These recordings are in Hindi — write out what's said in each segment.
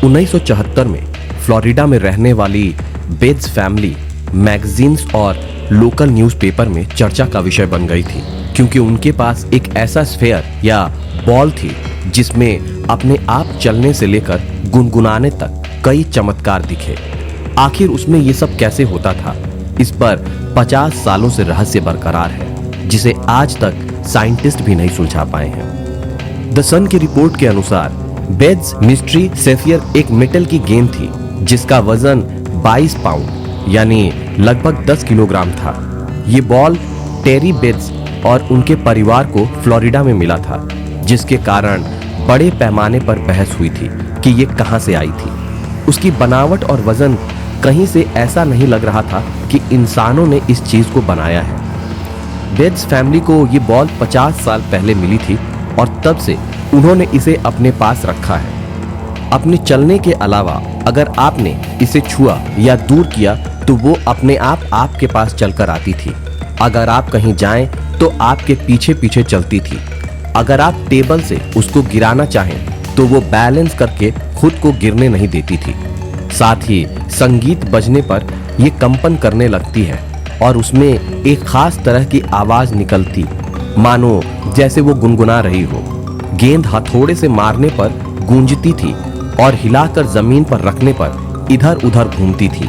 1974 में फ्लोरिडा में रहने वाली बेट्स फैमिली मैगजीन्स और लोकल न्यूज़पेपर में चर्चा का विषय बन गई थी, क्योंकि उनके पास एक ऐसा स्फेयर या बॉल थी जिसमें अपने आप चलने से लेकर गुनगुनाने तक कई चमत्कार दिखे। आखिर उसमें ये सब कैसे होता था, इस पर 50 सालों से रहस्य बरकरार है, जिसे आज तक साइंटिस्ट भी नहीं सुलझा पाए हैं। द सन की रिपोर्ट के अनुसार बेट्स मिस्ट्री सेफियर एक मेटल की गेंद थी जिसका वजन 22 पाउंड यानी लगभग 10 किलोग्राम था। ये बॉल टेरी बेट्स और उनके परिवार को फ्लोरिडा में मिला था, जिसके कारण बड़े पैमाने पर बहस हुई थी कि ये कहां से आई थी। उसकी बनावट और वजन कहीं से ऐसा नहीं लग रहा था कि इंसानों ने इस चीज को बनाया है। बेट्स फैमिली को ये बॉल 50 साल पहले मिली थी और तब से उन्होंने इसे अपने पास रखा है। अपने चलने के अलावा अगर आपने इसे छुआ या दूर किया तो वो अपने आप आपके पास चलकर आती थी। अगर आप कहीं जाएं तो आपके पीछे पीछे चलती थी। अगर आप टेबल से उसको गिराना चाहें तो वो बैलेंस करके खुद को गिरने नहीं देती थी। साथ ही संगीत बजने पर ये कंपन करने लगती है और उसमें एक खास तरह की आवाज निकलती, मानो जैसे वो गुनगुना रही हो। गेंद हथौड़े से मारने पर गूंजती थी और हिलाकर जमीन पर रखने पर इधर उधर घूमती थी।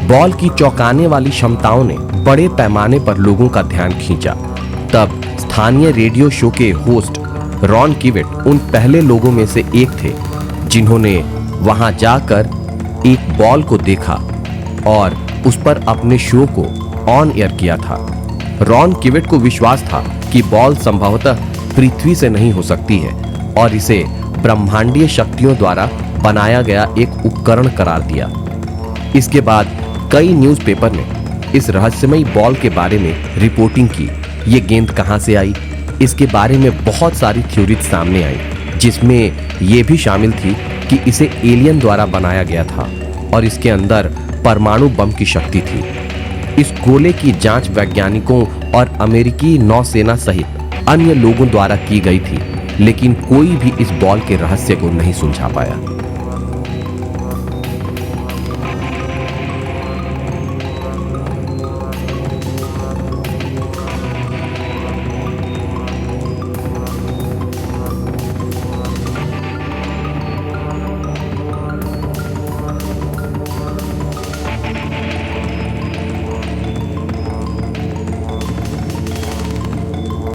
बॉल की चौंकाने वाली क्षमताओं ने बड़े पैमाने पर लोगों का ध्यान खींचा। तब स्थानीय रेडियो शो के होस्ट रॉन किवेट उन पहले लोगों में से एक थे जिन्होंने वहां जाकर एक बॉल को देखा और उस पर अपने शो को ऑन एयर किया था। रॉन किवेट को विश्वास था कि बॉल संभवतः पृथ्वी से नहीं हो सकती है और इसे ब्रह्मांडीय शक्तियों द्वारा बनाया गया एक उपकरण करार दिया। इसके बाद कई न्यूज़पेपर ने इस रहस्यमयी बॉल के बारे में रिपोर्टिंग की। ये गेंद कहां से आई, इसके बारे में बहुत सारी थ्योरीज सामने आई, जिसमें ये भी शामिल थी कि इसे एलियन द्वारा बनाया गया था और इसके अंदर परमाणु बम की शक्ति थी। इस गोले की जांच वैज्ञानिकों और अमेरिकी नौसेना सहित अन्य लोगों द्वारा की गई थी, लेकिन कोई भी इस बॉल के रहस्य को नहीं सुलझा पाया।